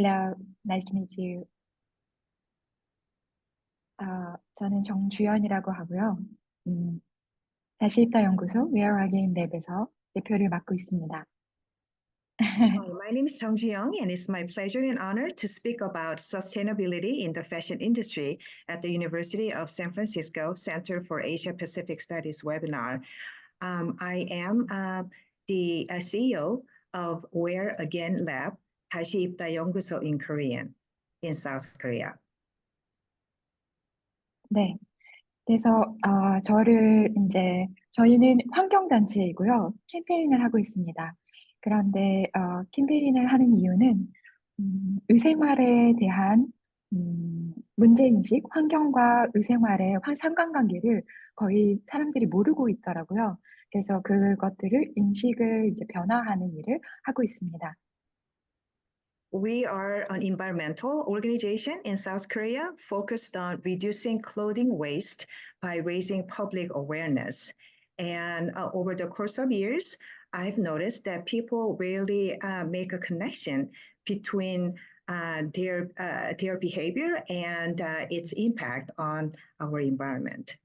Hello, nice to meet you. 저는 정주연이라고 하고요. 음, 다시 입다 연구소 WearAgain Lab에서 대표를 맡고 있습니다. Hi, my name is Juyeon Jung, and it's my pleasure and honor to speak about sustainability in the fashion industry at the University of San Francisco Center for Asia Pacific Studies webinar. I am the CEO of WearAgain Lab, 다시 입다 연구소 in Korean, in South Korea. 네, 그래서 저희는 환경단체이고요. 캠페인을 하고 있습니다. 그런데 캠페인을 하는 이유는 의생활에 대한 문제인식, 환경과 의생활의 상관관계를 거의 사람들이 모르고 있더라고요. 그래서 그것들을 인식을 이제 변화하는 일을 하고 있습니다. We are an environmental organization in South Korea focused on reducing clothing waste by raising public awareness. And over the course of years, I've noticed that people rarely make a connection between their behavior and its impact on our environment.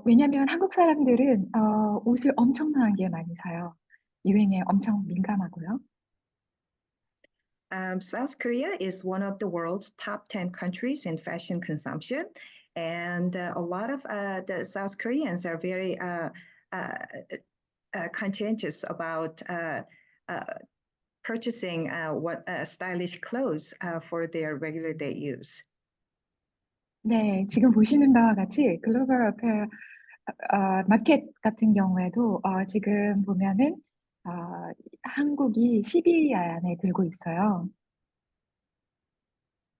왜냐면 한국 사람들은 옷을 엄청나게 많이 사요. 유행에 엄청 민감하고요. South Korea is one of the world's top 10 countries in fashion consumption. And a lot of the South Koreans are very conscientious about purchasing stylish clothes for their regular day use. 네, 지금 보시는 바와 같이 글로벌 어페어 마켓 같은 경우에도 지금 보면은 한국이 10위 안에 들고 있어요.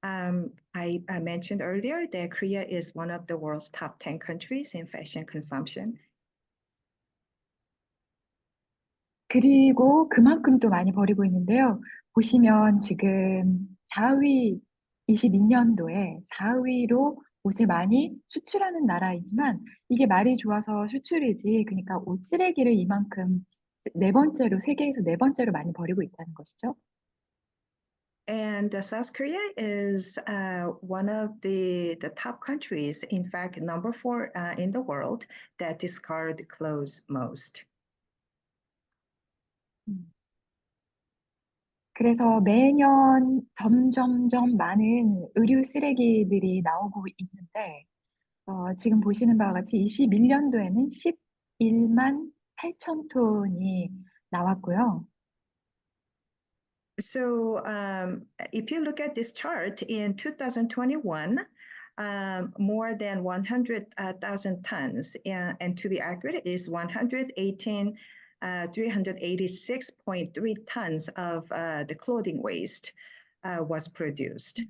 I mentioned earlier that Korea is one of the world's top 10 countries in fashion consumption. 그리고 그만큼 또 많이 버리고 있는데요. 보시면 지금 4위, 22년도에 4위로 옷을 많이 수출하는 나라이지만 이게 말이 좋아서 수출이지, 그러니까 옷 쓰레기를 이만큼 네 번째로, 세계에서 네 번째로 많이 버리고 있다는 것이죠. And South Korea is one of the top countries, in fact, number 4 in the world that discard clothes most. 그래서 매년 점점점 많은 의류 쓰레기들이 나오고 있는데, 지금 보시는 바와 같이 21년도에는 11만 8천 톤이 나왔고요. So if you look at this chart in 2021, more than 100,000 tons, and to be accurate, is 386.3 tons of the clothing waste was produced.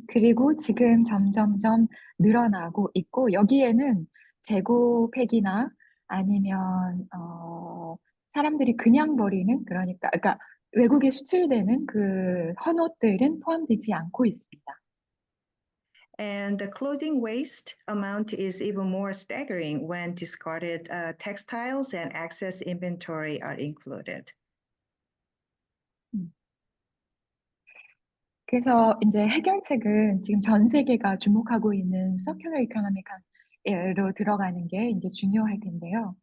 그리고 지금 점점점 늘어나고 있고, 여기에는 재고 폐기나 아니면 사람들이 그냥 버리는, 그러니까 외국에 수출되는 그 헌옷들은 포함되지 않고 있습니다. And the clothing waste amount is even more staggering when discarded textiles and excess inventory are included. 그래서 이제 해결책은 지금 전 세계가 주목하고 있는 서큘러 이코노미로 들어가는 게 이제 중요할 텐데요.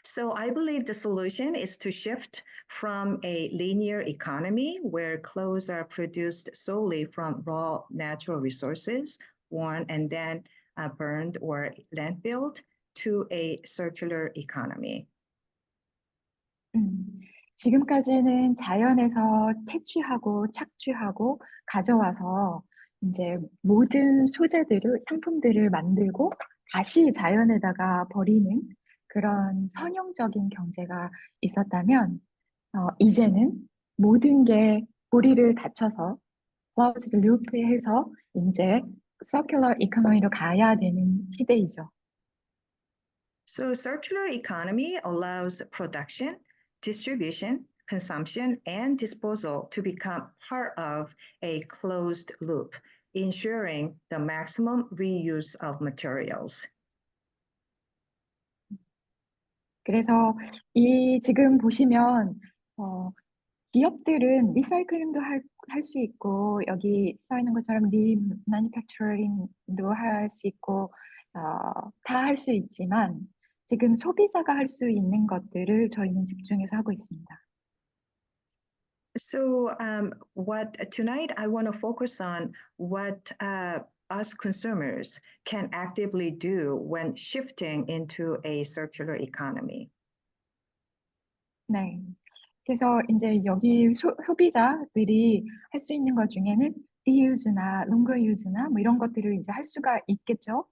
So I believe the solution is to shift from a linear economy where clothes are produced solely from raw natural resources, worn and then burned or landfilled, to a circular economy. 지금까지는 자연에서 채취하고 착취하고 가져와서 이제 모든 소재들을, 상품들을 만들고 다시 자연에다가 버리는 그런 선형적인 경제가 있었다면, 이제는 모든 게 고리를 닫혀서 클로즈드 루프해서 이제 서큘러 이코노미로 가야 되는 시대이죠. So circular economy allows production, distribution, consumption, and disposal to become part of a closed loop, ensuring the maximum reuse of materials. 그래서 이 지금 보시면 어 기업들은 리사이클링도 할 수 있고 여기 써 있는 것처럼 리매니팩처링도 할 수 있고 다 할 수 있지만 지금 소비자가 할 수 있는 것들을 저희는 집중해서 하고 있습니다. So, what tonight I want to focus on what us consumers can actively do when shifting into a circular economy. 네. 그래서 인제 여기 소비자들이 할 수 있는 것 중에는 리유즈나 롱거 유즈나 뭐 이런 것들을 이제 할 수가 있겠죠.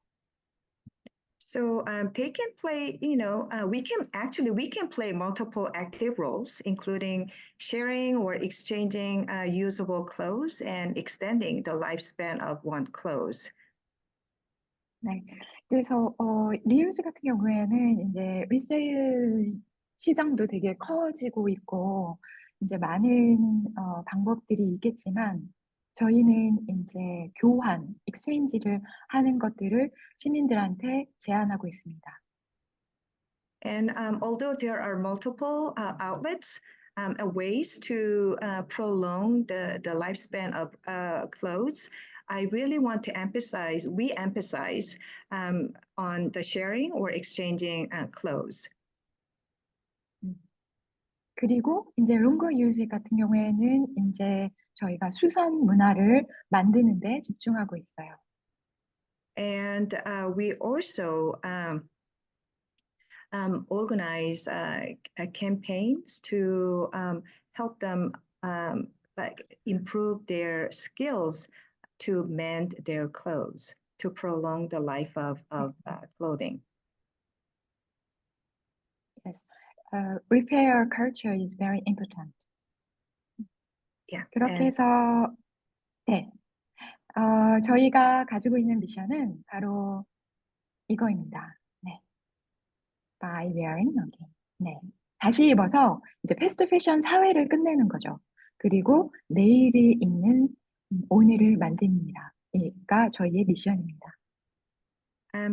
So they can play, we can play multiple active roles, including sharing or exchanging usable clothes and extending the lifespan of one clothes. 네. 그래서 리유즈 같은 경우에는 인제 리세일 시장도 되게 커지고 있고 인제 많은 방법들이 있겠지만 저희는 인제 교환, exchange를 하는 것들을 시민들한테 제안하고 있습니다. And although there are multiple outlets, ways to prolong the lifespan of clothes, I really want to we emphasize on the sharing or exchanging clothes. 음. 그리고 인제 롱거 유즈 같은 경우에는 인제 저희가 수선 문화를 만드는 데 집중하고 있어요. And we also organize campaigns to help them like improve their skills to mend their clothes to prolong the life of clothing. Yes. Repair culture is very important. Yeah, 그렇게 and 해서 네. 저희가 가지고 있는 미션은 바로 이거입니다. 네. By wearing again. 네. 다시 입어서 이제 패스트 패션 사회를 끝내는 거죠. 그리고 내일이 있는 오늘을 만듭니다. 가 저희의 미션입니다.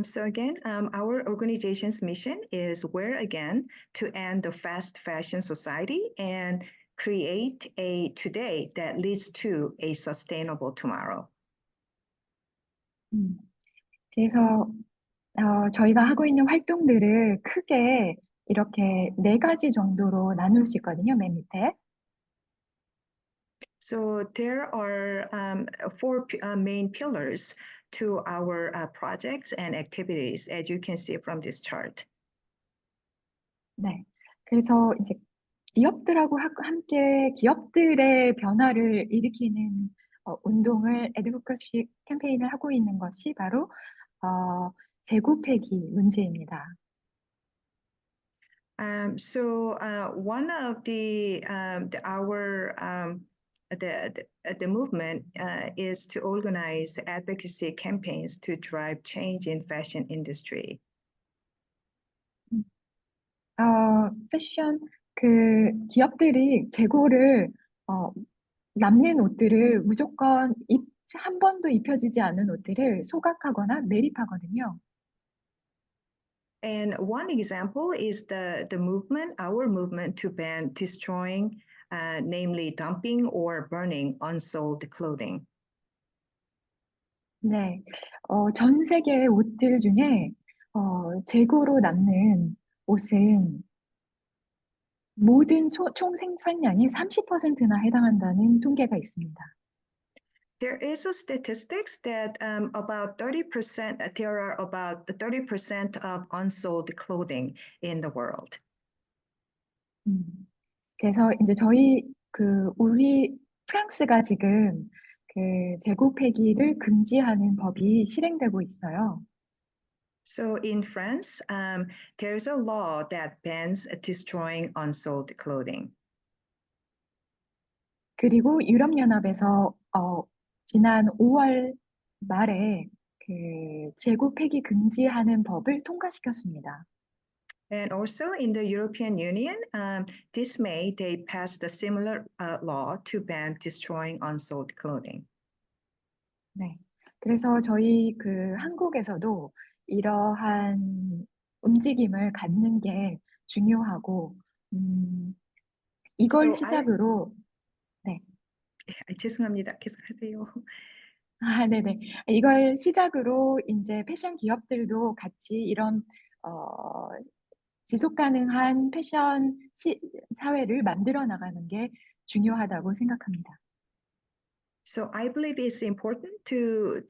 so again, our organization's mission is Wear Again to end the fast fashion society and create a today that leads to a sustainable tomorrow. 음. 그래서 저희가 하고 있는 활동들을 크게 이렇게 4 가지 정도로 나눌 수 있거든요, 맨 밑에. So there are four main pillars to our projects and activities, as you can see from this chart. 네. 그래서 이제 기업들하고 함께 기업들의 변화를 일으키는 운동을 애드보커시 캠페인을 하고 있는 것이 바로 재고 폐기 문제입니다. So one of our the movement is to organize advocacy campaigns to drive change in fashion industry. 음. 패션 기업들이 재고를 어 남는 옷들을 무조건 한 번도 입혀지지 않은 옷들을 소각하거나 매립하거든요. And one example is the movement, our movement to ban destroying, namely dumping or burning unsold clothing. 네. 전 세계의 옷들 중에 재고로 남는 옷은 모든 총 생산량의 30%나 해당한다는 통계가 있습니다. There is a statistics that about 30%, there are about 30% of unsold clothing in the world. 음. 그래서 인제 우리 프랑스가 지금 재고 폐기를 금지하는 법이 실행되고 있어요. So in France, there's a law that bans destroying unsold clothing. 그리고 유럽연합에서 지난 5월 말에 재고 폐기 금지하는 법을 통과시켰습니다. And also in the European Union, this May, they passed a similar law to ban destroying unsold clothing. 네. 그래서 저희 한국에서도 이러한 움직임을 갖는 게 중요하고, 음, 이걸 So I, 시작으로, 네. 죄송합니다. 계속하세요. 아, 네네. 이걸 시작으로 이제 패션 기업들도 같이 이런, 어, 지속 가능한 사회를 만들어 나가는 게 중요하다고 생각합니다. So I believe it's important to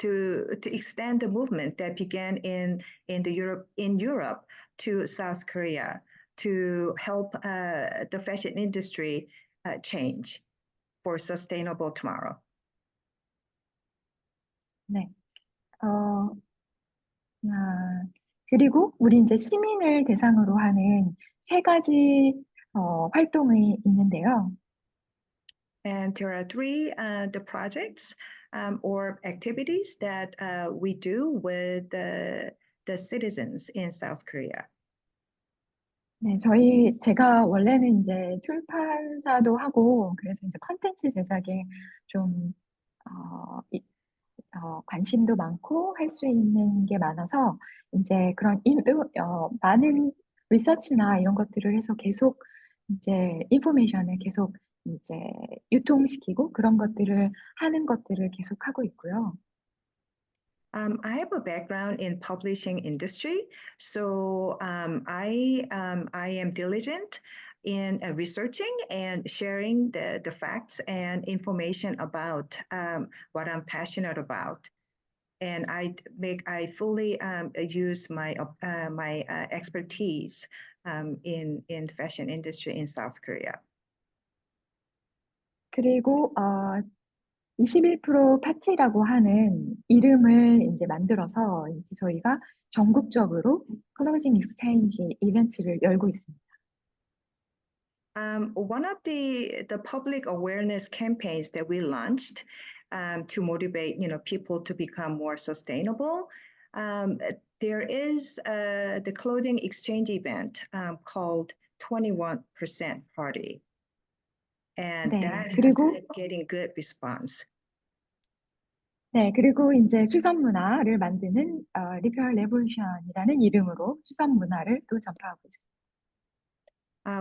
extend the movement that began in Europe to South Korea to help the fashion industry change for sustainable tomorrow. 네. 어, 아, 그리고 우리 이제 시민을 대상으로 하는 세 가지 활동이 있는데요. And there are three the projects or activities that we do with the citizens in South Korea. 네, 제가 원래는 이제 출판사도 하고, 그래서 이제 컨텐츠 제작에 좀, 어, 관심도 많고 할 수 있는 게 많아서, 이제 많은 리서치나 이런 것들을 해서 계속 이제 인포메이션을 계속 이제 유통시키고 그런 것들을 하는 것들을 계속 하고 있고요. I have a background in publishing industry, so I am diligent in researching and sharing the facts and information about what I'm passionate about. And I fully use my expertise in fashion industry in South Korea. 그리고 21% 파티라고 하는 이름을 이제 만들어서 이제 저희가 전국적으로 클로징 익스체인지 이벤트를 열고 있습니다. One of the public awareness campaigns that we launched to motivate people to become more sustainable. Um, there is the clothing exchange event called 21% Party, and 네, that has 그리고 been getting good response. 네, 그리고 이제 수선 문화를 만드는 리페어 레볼루션이라는 이름으로 수선 문화를 또 전파하고 있습니다.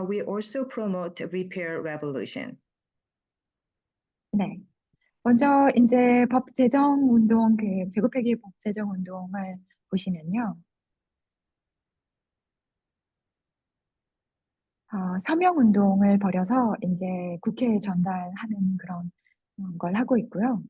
We also promote repair revolution. 네. 먼저 이제 법 제정 운동, 제곱회계 법 제정 운동을 보시면요. 서명 운동을 벌여서 이제 국회에 전달하는 그런 걸 하고 있고요.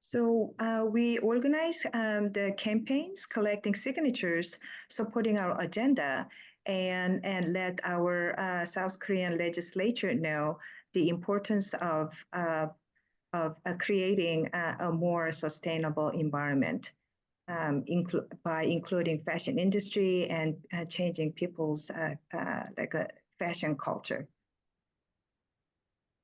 So we organize the campaigns, collecting signatures, supporting our agenda, and let our South Korean legislature know the importance of creating a more sustainable environment, by including fashion industry and changing people's like a fashion culture.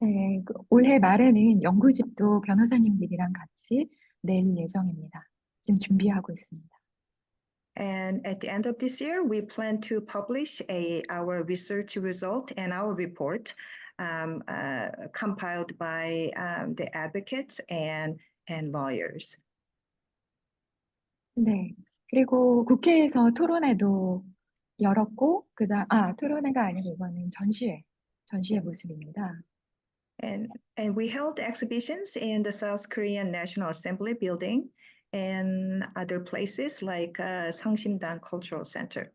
네, 올해 말에는 연구집도 변호사님들이랑 같이 낼 예정입니다. 지금 준비하고 있습니다. And at the end of this year, we plan to publish our research result and our report compiled by the advocates and lawyers. 네. 그리고 국회에서 토론회도 열었고, 토론회가 아니고 이거는 전시회 모습입니다. And we held exhibitions in the South Korean National Assembly building and other places like Sangsimdan Cultural Center.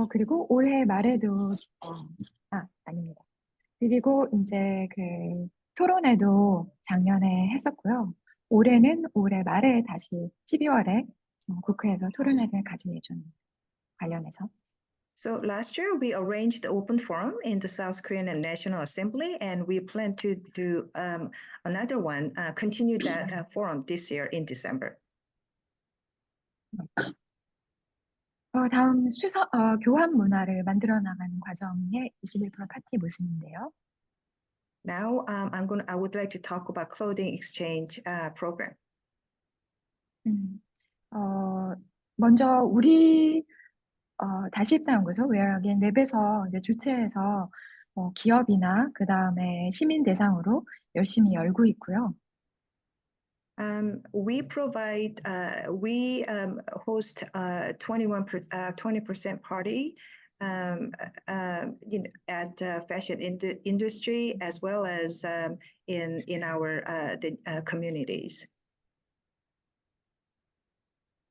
그리고 올해 말에도, 아닙니다. 그리고 이제 토론회도 작년에 했었고요. 올해는 올해 말에 다시 12월에 국회에서 토론회를 가질 예정입니다. 관련해서. So last year we arranged the open forum in the South Korean National Assembly, and we plan to do another one, continue that forum this year in December. 다음 교환 문화를 만들어 나가는 과정의 21% 파티 모습인데요. Now I would like to talk about clothing exchange program. 음, 어, 먼저 우리 다시 입다 연구소 WearAgain 랩에서 이제 주최해서 기업이나 그 다음에 시민 대상으로 열심히 열고 있고요. We provide, we host 20% party at fashion industry as well as in our communities.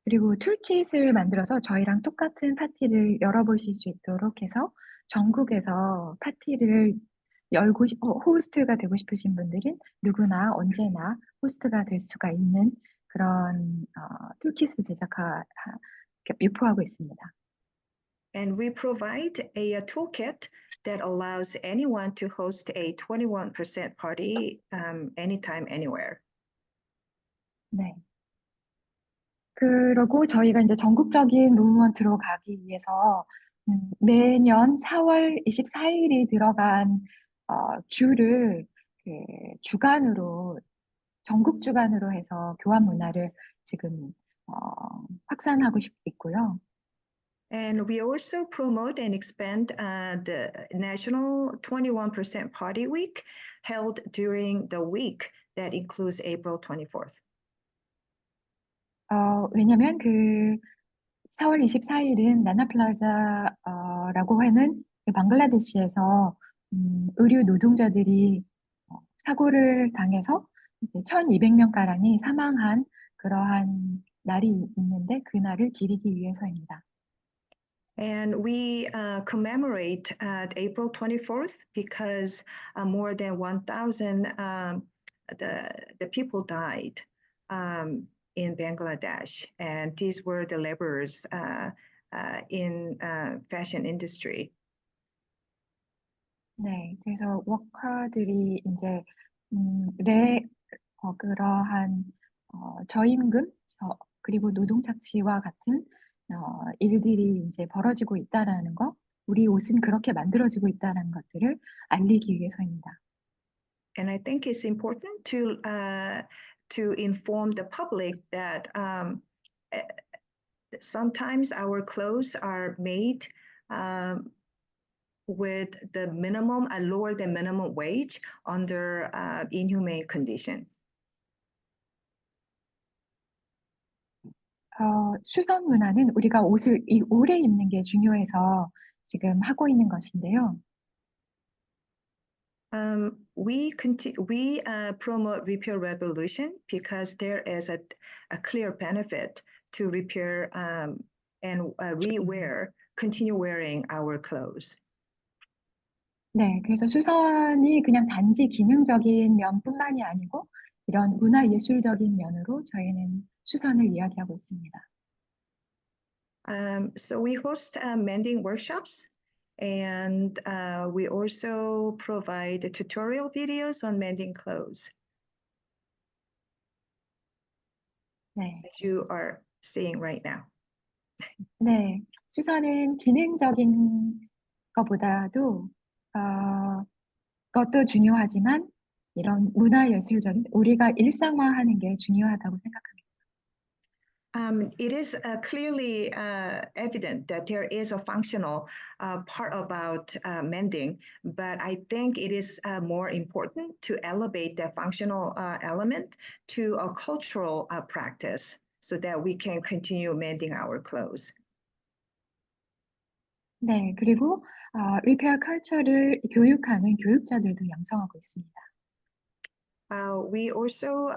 그리고 툴킷을 만들어서 저희랑 똑같은 파티를 열어보실 수 있도록 해서 전국에서 파티를 호스트가 되고 싶으신 분들은 누구나 언제나 호스트가 될 수가 있는 그런 툴킷을 유포하고 있습니다. And we provide a toolkit that allows anyone to host a 21% party anytime, anywhere. 네. 그러고 저희가 이제 전국적인 무브먼트로 가기 위해서 매년 4월 24일이 들어간 주를 주간으로 전국 주간으로 해서 교환 문화를 지금 확산하고 있고요. And we also promote and expand the National 21% Party Week held during the week that includes April 24th. 왜냐면 4월 24일은 라고 하는 방글라데시에서 의류 노동자들이 사고를 당해서 이제 1,200명 가량이 사망한 그러한 날이 있는데 그 날을 기리기 위해서입니다. And we commemorate April 24th because more than 1,000 the people died in Bangladesh, and these were the laborers in fashion industry. 네, 그래서 워커들이 이제 그러한 저임금, 그리고 노동 착취와 같은 일들이 이제 벌어지고 있다라는 거, 우리 옷은 그렇게 만들어지고 있다라는 것들을 알리기 위해서입니다. And I think it's important to inform the public that sometimes our clothes are made with the minimum, lower than minimum wage under inhumane conditions. 수선 문화는 우리가 옷을 오래 입는 게 중요해서 지금 하고 있는 것인데요. We promote repair revolution because there is a clear benefit to repair and continue wearing our clothes. 네, 그래서 수선이 그냥 단지 기능적인 면뿐만이 아니고 이런 문화예술적인 면으로 저희는 수선을 이야기하고 있습니다. So we host mending workshops, and we also provide tutorial videos on mending clothes. 네, As you are seeing right now. 네, 수선은 기능적인 것보다도 것도 중요하지만 이런 문화예술적인 우리가 일상화하는 게 중요하다고 생각합니다. It is clearly evident that there is a functional part about mending, but I think it is more important to elevate that functional element to a cultural practice so that we can continue mending our clothes. 네, 그리고 리페어 컬처를 교육하는 교육자들도 양성하고 있습니다. We also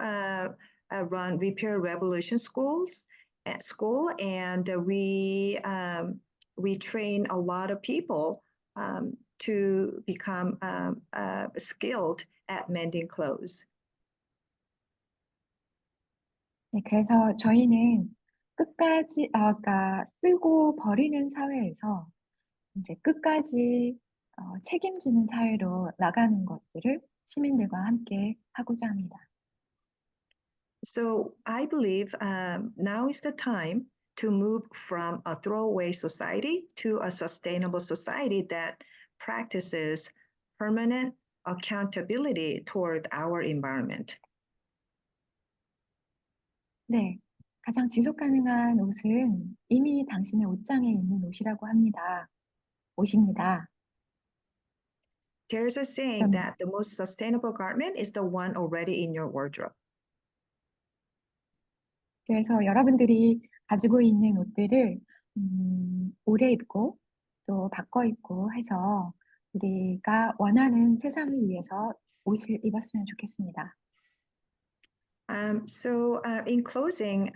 run repair revolution schools at school, and we train a lot of people to become skilled at mending clothes. 네, 그래서 저희는 끝까지 그러니까 쓰고 버리는 사회에서 이제 끝까지 책임지는 사회로 나가는 것들을 시민들과 함께 하고자 합니다. So I believe now is the time to move from a throwaway society to a sustainable society that practices permanent accountability toward our environment. 네, 가장 지속 가능한 옷은 이미 당신의 옷장에 있는 옷이라고 합니다. 옷입니다. There's a saying that the most sustainable garment is the one already in your wardrobe. 그래서 여러분들이 가지고 있는 옷들을 오래 입고 또 바꿔 입고 해서 우리가 원하는 세상을 위해서 옷을 입었으면 좋겠습니다. In closing,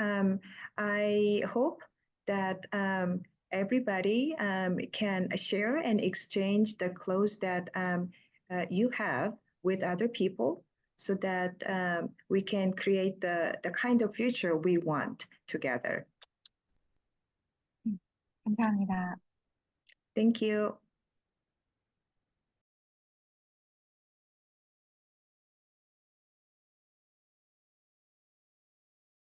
I hope that everybody can share and exchange the clothes that you have with other people so that we can create the kind of future we want together. 감사합니다. Thank you.